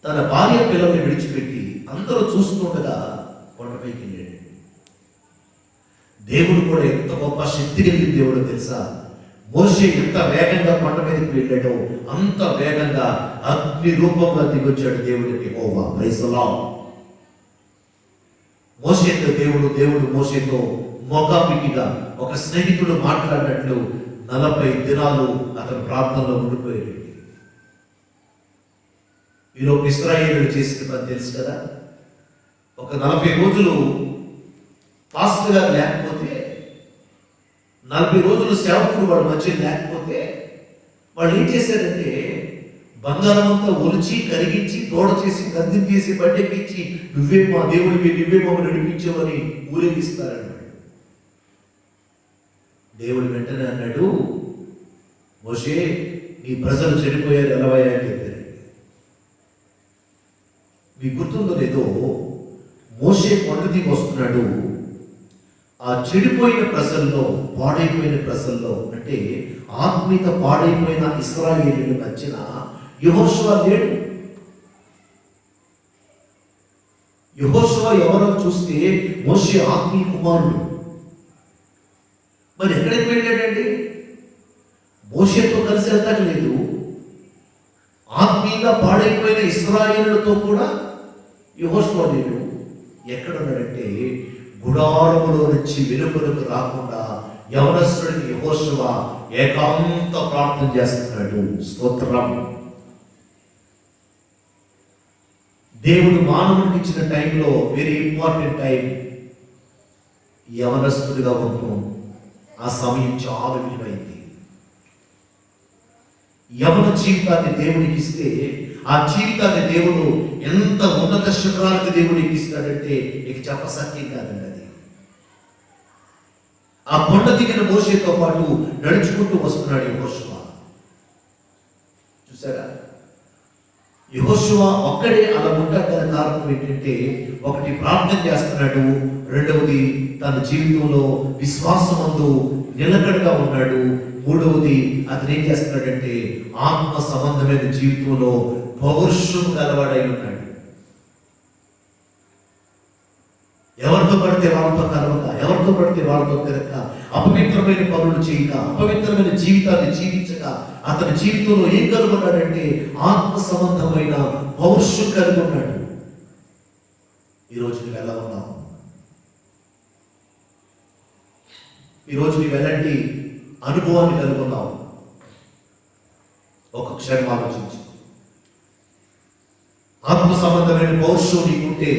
తన భార్య పిల్లల్ని విడిచిపెట్టి అందరూ చూస్తుండగా కొండపైకి వెళ్ళాడు. దేవుడు కూడా ఎంత గొప్ప శక్తి కలిగిన దేవుడో తెలుసా? మోషే ఎంత వేగంగా కొండ మీదకి వెళ్ళాడో అంత వేగంగా అగ్ని రూపంగా దిగొచ్చాడు దేవుడికి యెహోవా. Praise the lord. మోషేతో దేవుడు మోషేతో మొగాపికిగా ఒక స్నేహితుడు మాట్లాడినట్లు 40 దినాలు అతను ప్రార్థనలో ఉండిపోయాడు. ఈలోపు ఇశ్రాయేలీయులు చేసిన పని తెలుసు కదా. ఒక 40 రోజులు పాస్టర్ గారు లేకపోతే, 40 రోజులు సేవకుడు వాళ్ళ మధ్య లేకపోతే వాళ్ళు ఏం చేశారంటే బంగారం అంతా ఒలిచి కరిగించి తోడ చేసి గంధం చేసి బట్టెక్కించి నువ్వే మా దేవుడివి, నువ్వే మమ్మల్ని నడిపించమని ఊరేగిస్తారన్నాడు. దేవుడు వెంటనే అన్నాడు, మోషే నీ ప్రజలు చెడిపోయారు ఎలవయ్యా అని చెప్పారు. మీకు గుర్తుందో లేదో, మోషే కొండ దిగి వస్తున్నాడు. ఆ చెడిపోయిన ప్రజల్లో, పాడైపోయిన ప్రజల్లో, అంటే ఆత్మీయత పాడైపోయిన ఇశ్రాయేలీయుల మధ్యన యెహోషువ లేడు. యెహోషువ ఎవరో చూస్తే మోషే ఆత్మీయ కుమారుడు. మరి ఎక్కడికి వెళ్ళాడండి? మోషేతో కలిసి వెళ్తలేదు. ఆత్మీయంగా పాడైపోయిన ఇశ్రాయేలులతో కూడా యెహోషువ లేడు. ఎక్కడున్నాడంటే గుడారములో నుంచి వెలుపలకు రాకుండా యవనస్తుడికి యెహోషువ ఏకాంత ప్రార్థన చేస్తున్నాడు. స్తోత్రం. దేవుడు మానవుడికి ఇచ్చిన టైంలో వెరీ ఇంపార్టెంట్ టైం యవనస్తుడిగా ఉంటాం. ఆ సమయం చాలా విలువైంది. యవన జీవితాన్ని దేవుడికి ఇస్తే ఆ జీవితాన్ని దేవుడు ఎంత ఉన్నత శిఖరాలకు దేవుడికి ఇస్తాడంటే నీకు చెప్పసత్యం కాదండి. అది ఆ కొండ దిగిన మోషేతో పాటు నడుచుకుంటూ వస్తున్నాడు యెహోషువ. చూసారా? యెహోషువ ఒక్కడే అలా ఉండగల కారణం ఏంటంటే, ఒకటి ప్రార్థన చేస్తున్నాడు, రెండవది తన జీవితంలో విశ్వాసమందు నిలకడగా ఉన్నాడు, మూడవది అతను ఏం చేస్తున్నాడంటే ఆత్మ సంబంధమైన జీవితంలో పౌరుషం గలవాడై ఉన్నాడు. ఎవరితో పడితే వాళ్ళతో కలవక, ఎవరితో పడితే వాళ్ళతో తిరగక, అపవిత్రమైన పనులు చేయక, అపవిత్రమైన జీవితాన్ని జీవించక, అతని జీవితంలో ఏం కలుగున్నాడంటే ఆత్మ సంబంధమైన పౌరుషం కలిగి ఉన్నాడు. ఈరోజు నువ్వు ఎలా ఉన్నావు? ఈరోజు నువ్వు ఎలాంటి అనుభవాన్ని కలిగి ఉన్నావు? ఒక క్షణం ఆలోచించు. ఆత్మ సంబంధమైన పౌరుషం నీకుంటే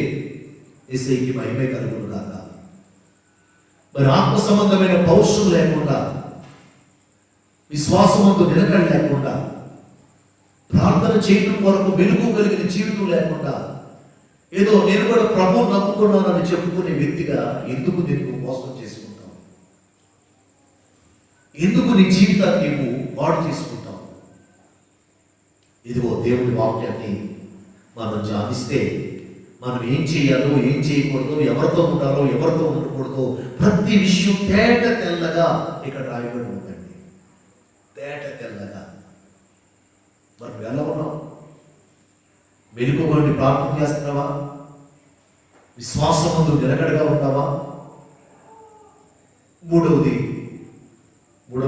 యేసయ్యకి మహిమే కలుగును గాక. మరి ఆత్మ సంబంధమైన పౌరుషం లేకుండా, విశ్వాసమందు నిలకడ లేకుండా, ప్రార్థన చేయడం వరకు వెలుగు కలిగిన జీవితం లేకుండా, ఏదో నేను కూడా ప్రభువు నమ్ముకున్నానని చెప్పుకునే వ్యక్తిగా ఎందుకు నీకు మోసం చేసుకుంటావు? ఎందుకు నీ జీవితాన్ని నీవు పాడు చేసుకుంటావు? ఇదిగో దేవుడి వాక్యాన్ని మనం ధ్యానిస్తే మనం ఏం చేయాలో, ఏం చేయకూడదో, ఎవరితో ఉండాలో, ఎవరితో ఉండకూడదో ప్రతి విషయం తేట తెల్లగా ఇక్కడ రాయబడి ఉందండి. తేట తెల్లగా. మరి నువ్వు ఎలా ఉన్నావు? వెలుగుబడి ప్రార్థన చేస్తున్నావా? విశ్వాసం ముందు నిలకడగా ఉన్నావా? మూడవ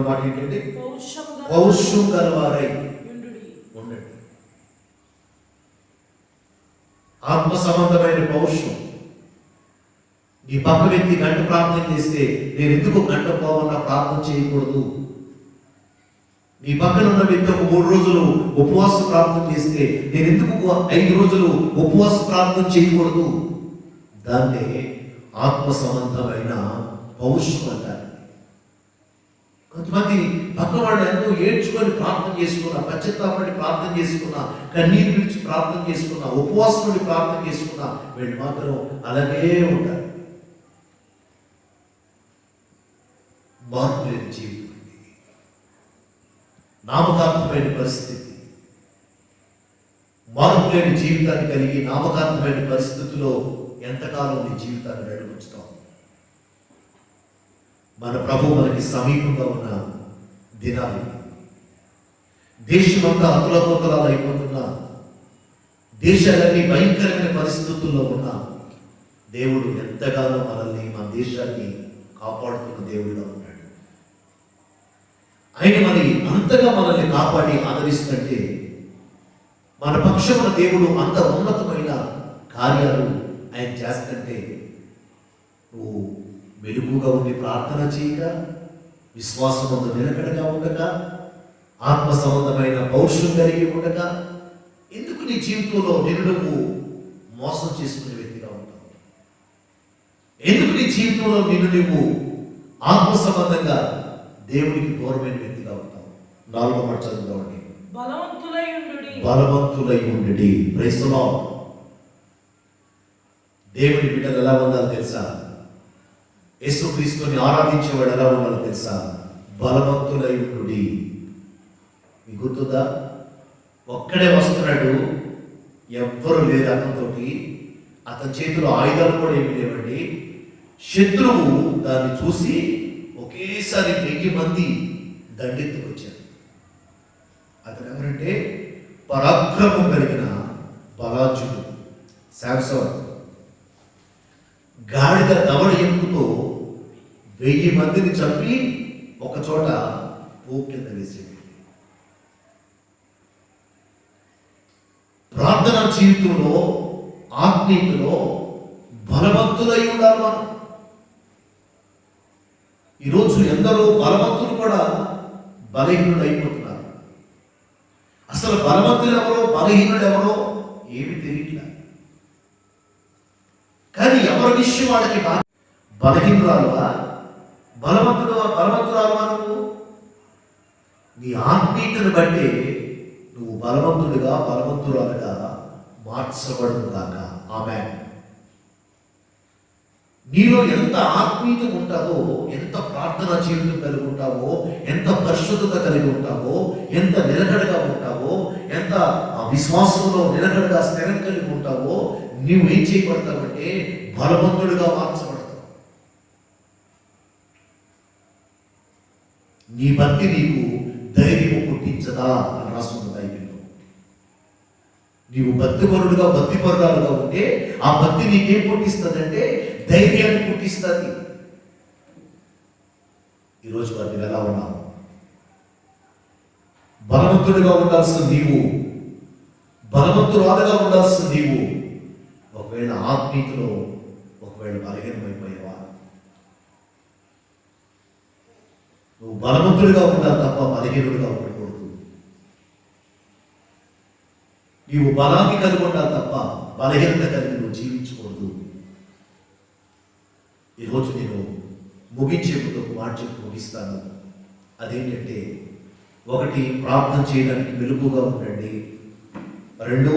మాట ఏంటంటే పౌరుషం గలవారై ఉండండి. ఆత్మ సంబంధమైన పౌరుషం. నీ పక్క వ్యక్తి గంట ప్రార్థన చేస్తే నేను ఎందుకు గంట పోవన్నా ప్రార్థన చేయకూడదు? నీ పక్కన ఉన్న వ్యక్తి ఒక 3 రోజులు ఉపవాస ప్రార్థన చేస్తే నేను ఎందుకు 5 రోజులు ఉపవాస ప్రార్థన చేయకూడదు? దాన్నే ఆత్మ సంబంధమైన పౌరుషం అంటారు. కొంతమంది పక్క వాళ్ళు ఎంతో ఏడ్చుకొని ప్రార్థన చేసుకున్నా, పశ్చాత్తాపడి ప్రార్థన చేసుకున్నా, కన్నీరు విడిచి ప్రార్థన చేసుకున్నా, ఉపవాసం నుండి ప్రార్థన చేసుకున్నా, వీళ్ళు మాత్రం అలాగే ఉంటారు. మార్పు లేని జీవితం, నామకార్థమైన పరిస్థితి. మార్పు లేని జీవితాన్ని కలిగి నామకార్థమైన పరిస్థితిలో ఎంతకాలం నీ జీవితాన్ని నడిపించుతావు? మన ప్రభు మనకి సమీపంగా ఉన్న దినాలు, దేశమంతా అతులపోతలాలు అయిపోతున్న, దేశాలన్నీ భయంకరమైన పరిస్థితుల్లో ఉన్న దేవుడు ఎంతగానో మనల్ని, మన దేశాన్ని కాపాడుతున్న దేవుడిగా ఉన్నాడు. ఆయన మరి అంతగా మనల్ని కాపాడి ఆదరిస్తుంటే, మన పక్షమున దేవుడు అంత ఉన్నతమైన కార్యాలు ఆయన చేస్తుంటే, నువ్వు వెలుగుగా ఉండి ప్రార్థన చేయక, విశ్వాసమందు నిలకడగా ఉండక, ఆత్మ సంబంధమైన పౌరుషం కలిగి ఉండక ఎందుకు నీ జీవితంలో నువ్వు మోసం చేసుకునే వ్యక్తిగా ఉంటావు? ఎందుకు నీ జీవితంలో నువ్వు ఆత్మ సంబంధంగా దేవునికి దూరమైన వ్యక్తిగా ఉంటావు? 4వ మాట చదువుతామండి. బలవంతులై ఉండుడి. Praise the Lord. దేవుని బిడ్డలు ఎలా ఉండాలో తెలుసా? యేసుక్రీస్తుని ఆరాధించేవాడు ఎలా ఉండాలో తెలుసా? బలవంతులై ఉండుడి. మీకు గుర్తుందా? ఒక్కడే వస్తున్నాడు, ఎవ్వరు లేరు అతనితోటి. అతని చేతిలో ఆయుధాలు కూడా ఏమి లేవండి. శత్రువు దాన్ని చూసి ఒకేసారి 1000 మంది దండెత్తుకొచ్చారు. అతను ఎవరంటే పరాక్రమం కలిగిన బలార్జునుడు శాంసన్. గాడిద దవడ ఎముకతో 1000 మందిని చంపి ఒక చోట పూ కింద వేసేది. ప్రార్థన జీవితంలో, ఆత్మీయతలో బలవంతులై ఉండాలి మనం. ఈరోజు ఎందరో బలవంతులు కూడా బలహీనుడు అయిపోతున్నారు. అసలు బలవంతులు ఎవరో బలహీనుడు ఎవరో ఏమి తెలియట్లేదు. కానీ ఎవరి విషయం వాళ్ళకి బలహీనురాలువా బలవంతురాలువా? నువ్వు నీ ఆత్మీయతను బట్టి నువ్వు బలవంతురాలుగా మార్చబడును గాక. ఆమేన్. నీలో ఎంత ఆత్మీయత ఉంటావో, ఎంత ప్రార్థనా జీవితం కలిగి ఉంటావో, ఎంత పరిశుద్ధత కలిగి ఉంటావో, ఎంత నిలకడగా ఉంటావో, ఎంత విశ్వాసంలో నిలకడగా స్థిరం కలిగి ఉంటావో, నీవు ఏం చేయబడతావంటే బలవంతుడిగా మార్చబడతావు. నీ భక్తి నీకు ధైర్యము పుట్టించదా అని రాస్తుంది బైబిల్లో. నీవు భక్తిపరుడుగా భక్తిపరురాలుగా ఉంటే ఆ భక్తి నీకేం పుట్టిస్తుందంటే ధైర్యాన్ని పుట్టిస్తుంది. ఈరోజు మరి ఎలా ఉన్నావు? బలవంతుడిగా ఉండాల్సిన నీవు, బలవంతురాలుగా ఉండాల్సిన నీవు ఒకవేళ ఆత్మీయతలో ఒకవేళ బలహీనమైపోయావా? నువ్వు బలవంతుడిగా ఉండాలి తప్ప బలహీనుడిగా ఉండకూడదు. నీవు బలాన్ని కలిగి ఉండాలి తప్ప బలహీనత కలిగి నువ్వు జీవించకూడదు. ఈరోజు నేను ముగించే ముందు ఒక మాట చెప్పి ముగిస్తాను. అదేంటంటే, 1 ప్రార్థన చేయడానికి వెలుగుగా ఉండండి. 2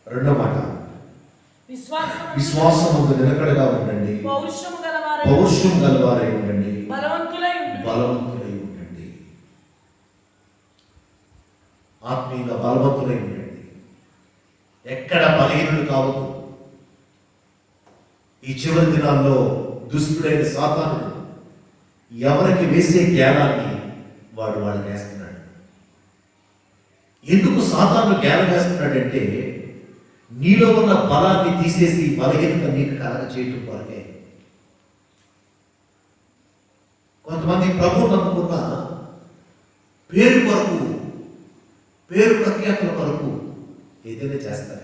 రెండో మాట విశ్వాసముందు నిలకడగా ఉండండి. పౌరుషం గలవారై ఉండండి. బలవంతులై ఉండండి. ఆత్మీయంగా బలవంతులై ఉండండి. ఎక్కడ బలహీనులు కావద్దు. ఈ చివరి దినాల్లో దుష్టుడైన సాతానుడు ఎవరికి వేసే జ్ఞానాన్ని వాళ్ళకి వేస్తున్నాడు. ఎందుకు సాతాను జ్ఞానం వేస్తున్నాడంటే నీలో ఉన్న బలాన్ని తీసేసి బలహీనత నీకు కలగ చేయటం కొరకే. కొంతమంది ప్రభు నమ్ముకున్న పేరు కొరకు, పేరు ప్రఖ్యాతుల కొరకు ఏదైనా చేస్తారండి.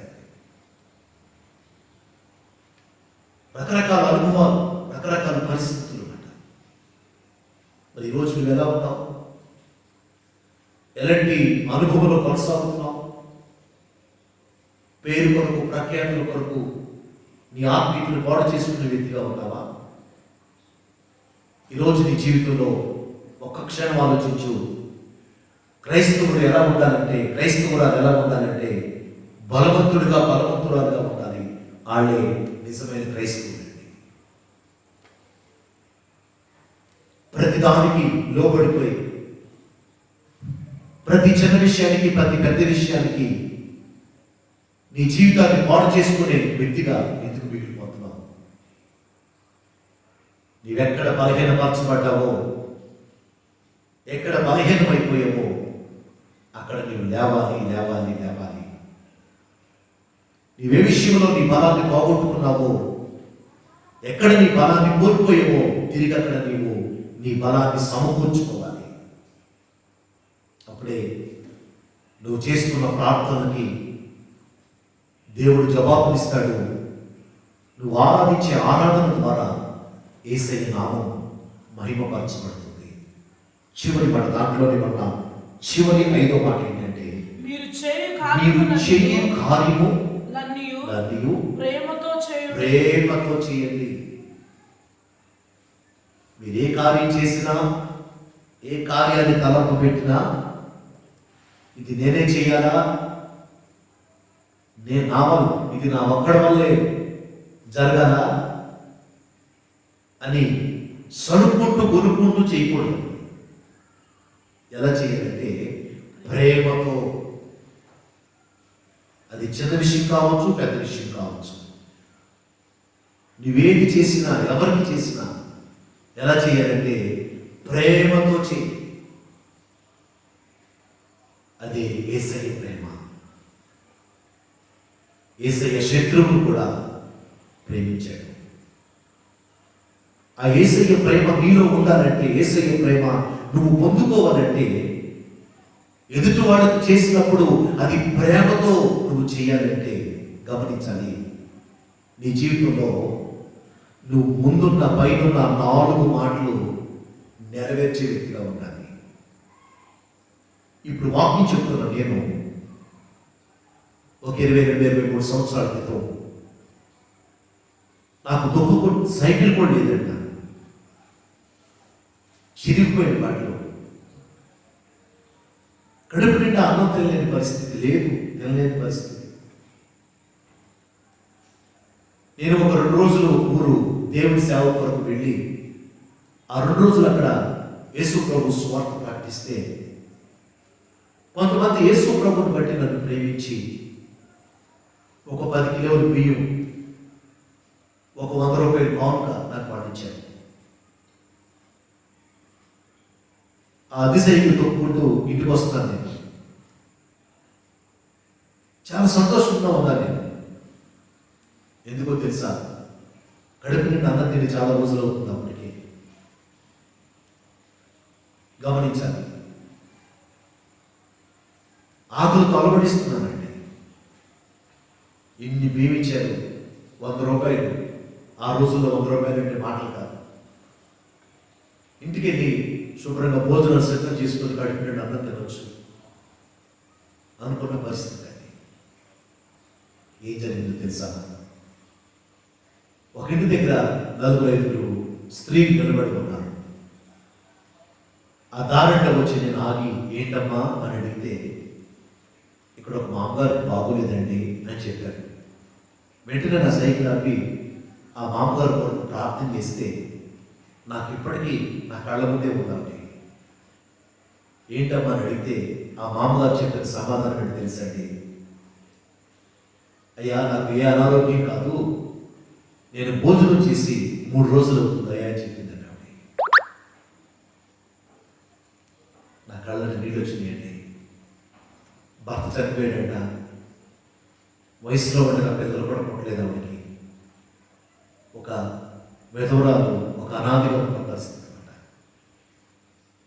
రకరకాల అనుభవాలు, రకరకాల పరిస్థితులు అన్నమాట. మరి ఈరోజు నువ్వు ఎలా ఉన్నావు? ఎలాంటి అనుభవంలో కొనసాగుతున్నావు? పేరు కొరకు, ప్రఖ్యాతుల కొరకు నీ ఆత్మీయతను పాడు చేసుకునే వ్యక్తిగా ఉన్నావా? ఈరోజు నీ జీవితంలో ఒక్క క్షణం ఆలోచించు. క్రైస్తవుడు ఎలా ఉండాలంటే, క్రైస్తవురాలు ఎలా ఉండాలంటే బలవంతురాలుగా ఉండాలి. వాళ్ళే నిజమైన క్రైస్తవుడు. ప్రతిదానికి లోబడిపోయి, ప్రతి చిన్న విషయానికి, ప్రతి పెద్ద విషయానికి నీ జీవితాన్ని పాడు చేసుకునే వ్యక్తిగా ఎందుకు మిగిలిపోతున్నావు? నీవెక్కడ బలహీనపరచబడ్డావో, ఎక్కడ బలహీనమైపోయావో అక్కడ నీవు లేవాలి. నీవే విషయంలో నీ బలాన్ని పోగొట్టుకున్నావో, ఎక్కడ నీ బలాన్ని కోల్పోయావో తిరిగి అక్కడ నీవు నీ బలాన్ని సమకూర్చుకోవాలి. అప్పుడే నువ్వు చేస్తున్న ప్రార్థనకి దేవుడు జవాబునిస్తాడు. నువ్వు ఆరాధించే ఆరాధన ద్వారా యేసయ్య నామం మహిమపరచబడుతుంది. చివరి మాట, దాంట్లోనే ఉన్న చివరి 5వ మాట ఏంటంటే, చేయు కార్యము ప్రేమతో చేయండి. మీరు ఏ కార్యం చేసినా, ఏ కార్యాన్ని తలపు పెట్టినా, ఇది నేనే చేయాలా, ఇది నా ఒక్కడి వల్లే జరగాలా అని సనుక్కుంటూ గురుకుంటూ చేయకూడదు. ఎలా చేయాలంటే ప్రేమతో. అది చిన్న విషయం కావచ్చు, పెద్ద విషయం కావచ్చు. నువ్వేది చేసినా, ఎవరికి చేసినా ఎలా చేయాలంటే ప్రేమతో చేయి. అదే యేసయ్య ప్రేమ. యేసయ్య శత్రువును కూడా ప్రేమించాడు. ఆ యేసయ్య ప్రేమ నీలో ఉండాలంటే, యేసయ్య ప్రేమ నువ్వు పొందుకోవాలంటే, ఎదుటి వాళ్ళకు చేసినప్పుడు అది ప్రేమతో నువ్వు చేయాలంటే గమనించాలి. నీ జీవితంలో నువ్వు ముందున్న పైనున్న 4 మాటలు నెరవేర్చే వ్యక్తిగా ఉండాలి. ఇప్పుడు వాక్యం చెప్తున్నా. నేను ఒక 22-23 సంవత్సరాల క్రితం నాకు సైకిల్ కూడా లేదంట. చిరిగిపోయిన వాటిలో కడుపు నిండా అన్నం తినలేని పరిస్థితి తినలేని పరిస్థితి. నేను ఒక 2 రోజులు ఊరు దేవుడి సేవ కొరకు వెళ్ళి ఆ 2 రోజులు అక్కడ యేసు ప్రభు సువార్త ప్రకటిస్తే కొంతమంది యేసు ప్రభుని బట్టి నన్ను ప్రేమించి ఒక 10 కిలోల బియ్యం, ఒక 100 రూపాయల కానుక నాకు పాటించారు. ఆ అతిశయంతో తొక్కుంటూ ఇంటికి వస్తున్నాను. నేను చాలా సంతోషంగా ఉన్నాను. నేను ఎందుకో తెలుసా, కడుపు నిండా అన్నం తిని చాలా రోజులు అవుతుంది. అప్పటికి గమనించాలి. ఆకులు అలవడిస్తున్నానండి. ఇన్ని బియ్యం ఇచ్చారు, 100 రూపాయలు. ఆ రోజుల్లో 100 రూపాయలు అంటే మాటలు కాదు. ఇంటికి వెళ్ళి శుభ్రంగా భోజనం సిద్ధం చేసుకొని కడుపు నిండా అన్నం తినవచ్చు అనుకున్న పరిస్థితి అండి. ఏం జరిగిందో తెలుసా, ఒక ఇంటి దగ్గర 4-5 స్త్రీలు నిలబడి ఉన్నారు. ఆ దారంలో వచ్చి నేను ఆగి, ఏంటమ్మా అని అడిగితే, ఇక్కడ ఒక మామగారికి బాగోలేదండి అని చెప్పారు. వెంటనే నా సైకిల్ ఆపి ఆ మామగారు కొరకు ప్రార్థన చేస్తే నాకు ఇప్పటికీ నా కళ్ళ ముందే ఉందండి. ఏంటమ్మా అని అడిగితే ఆ మామగారు చెప్పిన సమాధానం ఏంటి తెలుసండి, అయ్యా నాకు ఏ అనారోగ్యం కాదు, నేను భోజనం చేసి 3 రోజులు అవుతుందయ్యా అని చెప్పిందండి ఆవిడ. నా కళ్ళని నీళ్ళు వచ్చినాయండి. భర్త చనిపోయాడంట, వయసులో ఉండిన పిల్లలు కూడా పుట్టలేదు ఆవిడకి. ఒక విధవరాలు, ఒక అనాథగా ఉన్న పరిస్థితి అనమాట.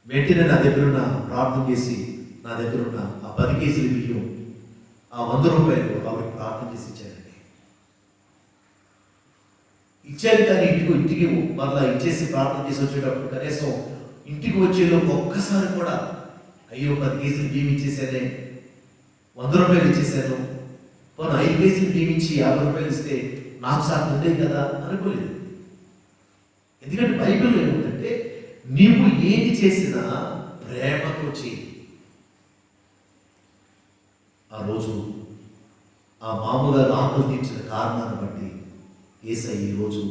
వెంటనే నా దగ్గరున్న ప్రార్థన చేసి, నా దగ్గరున్న ఆ 10 కేజీల బియ్యం, ఆ 100 రూపాయలు ఆవిడకి ప్రార్థన చేసి ఇచ్చానండి. ఇచ్చాను కానీ ఇంటికి మళ్ళీ ఇచ్చేసి ప్రార్థన చేసి వచ్చేటప్పుడు కనీసం ఇంటికి వచ్చేలోపు ఒక్కసారి కూడా అయ్యో 10 కేజీలు బియ్యం ఇచ్చేసానే, 100 రూపాయలు ఇచ్చేసాను, పోను 5 కేజీలు బియ్యం ఇచ్చి 50 రూపాయలు ఇస్తే నాకు సార్ ఉండేది కదా అనుకోలేదు. ఎందుకంటే బైబిల్లో ఏముందంటే, నీవు ఏది చేసినా ప్రేమతో చేయి. ఆ రోజు ఆ మామగారు ఆకలి తీర్చిన కారణాన్ని బట్టి యేసయ్య ఈరోజు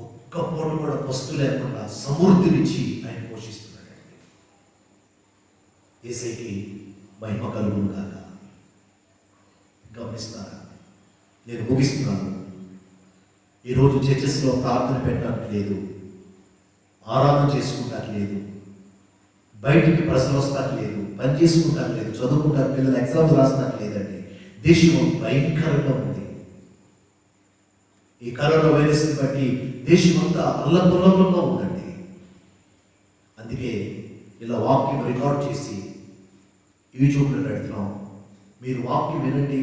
ఒక్క పూట కూడా పస్తు లేకుండా సమృద్ధినిచ్చి ఆయన పోషిస్తున్నాడండి. యేసయ్యకి మహిమ కలుగును గాక. గమనిస్తారా? నేను ముగిస్తున్నాను. ఈరోజు చర్చెస్లో ప్రార్థన పెట్టడానికి లేదు, ఆరాధన చేసుకుంటానికి లేదు, బయటికి ప్రజలు వస్తానికి లేదు, పని చేసుకుంటానికి లేదు, చదువుకుంటానికి, పిల్లలు ఎగ్జామ్స్ రాస్తానికి లేదండి. దేశం భయంకరంగా ఉంది. ఈ కరోనా వైరస్ని బట్టి దేశం అంతా అల్లకల్లోలంగా ఉందండి. అందుకే ఇలా వాక్యం రికార్డ్ చేసి యూట్యూబ్లో పెడుతున్నాం. మీరు వాక్యం వినండి,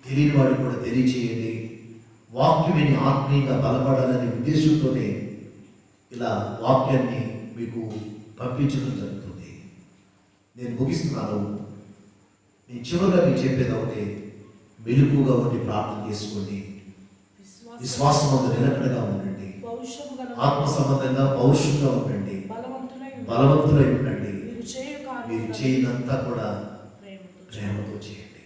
తెలియని వాడికి కూడా తెలియచేయండి. వాక్యం విని ఆత్మీయంగా బలపడాలనే ఉద్దేశంతోనే ఇలా వాక్యాన్ని మీకు పంపించడం జరుగుతుంది. నేను ముగిస్తున్నాను. నేను చివరిగా మీకు చెప్పేది ఒకటే, మెలకువగా ఉండి ప్రార్థన చేసుకోండి. విశ్వాసం అందు నిలకడగా ఉండండి. ఆత్మ సంబంధంగా పౌరుషంగా ఉండండి. బలవంతులై ఉండండి. మీరు చేయనంతా కూడా ప్రేమతో చేయండి.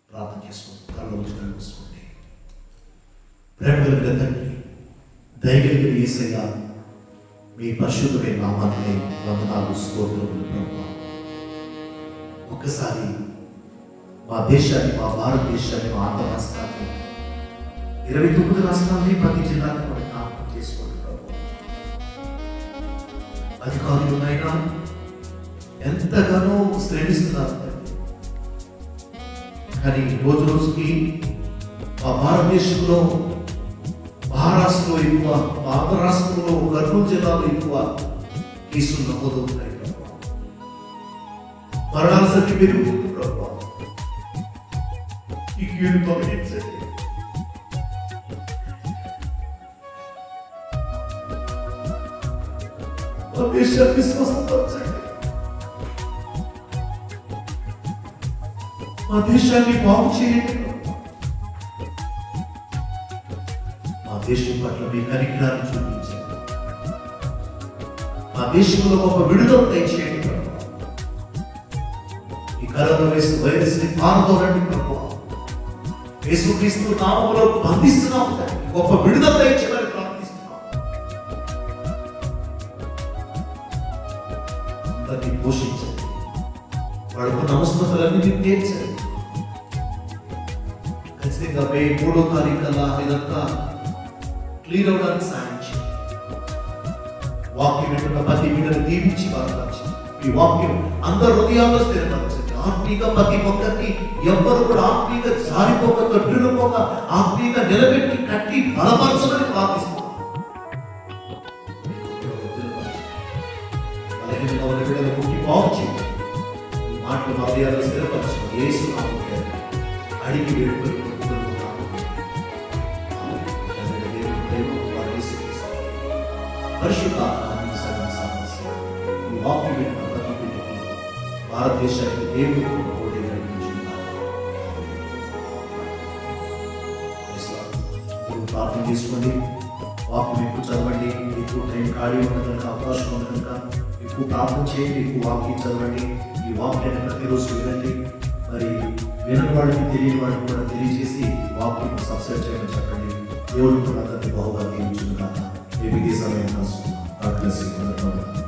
ప్రార్థన చేసుకోండి. కళ్ళు మూసుకోండి. ప్రేమ కలిగిన తండ్రి, దయగలిగిన యేసయ్య, మీ పరిశుద్ధమైన నామాన్ని వందనాలు, స్తోత్రములు ప్రభువా. ఒక్కసారి మా దేశాన్ని, మా భారతదేశాన్ని, మా ఆంధ్ర రాష్ట్రాన్ని, 29 రాష్ట్రాన్ని, ప్రతి జిల్లాని కూడా జ్ఞాపకం చేసుకోండి ప్రభు. అధికారులైనా ఎంతగానో శ్రమిస్తున్నారు, కానీ రోజు రోజుకి మా భారతదేశంలో మహారాష్ట్రలో ఎక్కువ, మా ఆంధ్ర రాష్ట్రంలో కర్నూలు జిల్లాలో ఎక్కువ కేసులు నమోదవుతున్నాయి. మరణాల సంఖ్య పెరుగుతుంది ప్రభు. ఈ కీడు గమనించండి. మా దేశాన్ని స్వస్థపరచండి. మా దేశాన్ని బాగు చేయండి. మా దేశం పట్ల మీ కనికరాన్ని చూపించండి. మా దేశంలో గొప్ప విడుదల దయచేయండి. ఈ కరోనా వైరస్ ని పారదోలండి ప్రభు. యేసుక్రీస్తు నామములో బంధిస్తున్నాం. గొప్ప విడుదల దయచేయమని ప్రార్థిస్తున్నాం. అందరినీ పోషించండి. వాడుకున్న అవసరతలన్నీ తీర్చండి. ఖచ్చితంగా మే 3వ తారీఖు కల్లా ఇదంతా క్లియర్ అవడానికి సాయం చేయండి. వాక్యం వింటున్న ప్రతి బిడ్డను దీవించి బలపరచండి. ఈ వాక్యం అందరి హృదయాల్లో స్థిరపరచండి. ఆత్మీయంగా ప్రతి ఒక్కరిని ఎవ్వరు కూడా ఆత్మీయంగా జారిపోక, తొట్టిపోక, ఆత్మీయంగా నిలబెట్టి కట్టి బలపరచమని ప్రార్థిస్తున్నాం. బాగు చేయండి. ఈ మాటలు మా హృదయాల్లో స్థిరపరచండి. యేసు నామములో అడిగి వేడుకొని పరిశుద్ధాత్మని సగం సమస్య ఈ వాక్యం విన్న ప్రతి బిడ్డకి, భారతదేశానికి దేవుడు ఓడి నడిపించున్నారు. ప్రార్థన చేసుకోండి. వాక్యం ఎక్కువ చదవండి. ఎక్కువ టైం ఖాళీ ఉండదు కనుక, అవకాశం ఉండదు కనుక ఎక్కువ ప్రార్థన చేయండి. ఎక్కువ వాక్యం చదవండి. ఈ వాక్యాన్ని ప్రతిరోజు వినండి. మరి వినని వాడికి, తెలియని వాడికి కూడా తెలియజేసి వాక్యం సబ్స్క్రైబ్ చేయమని చెప్పండి. దేవుడు కూడా అందరినీ బాగుగా దీవించును కాక. ఏ విధి సమయం రాసుకున్నాం.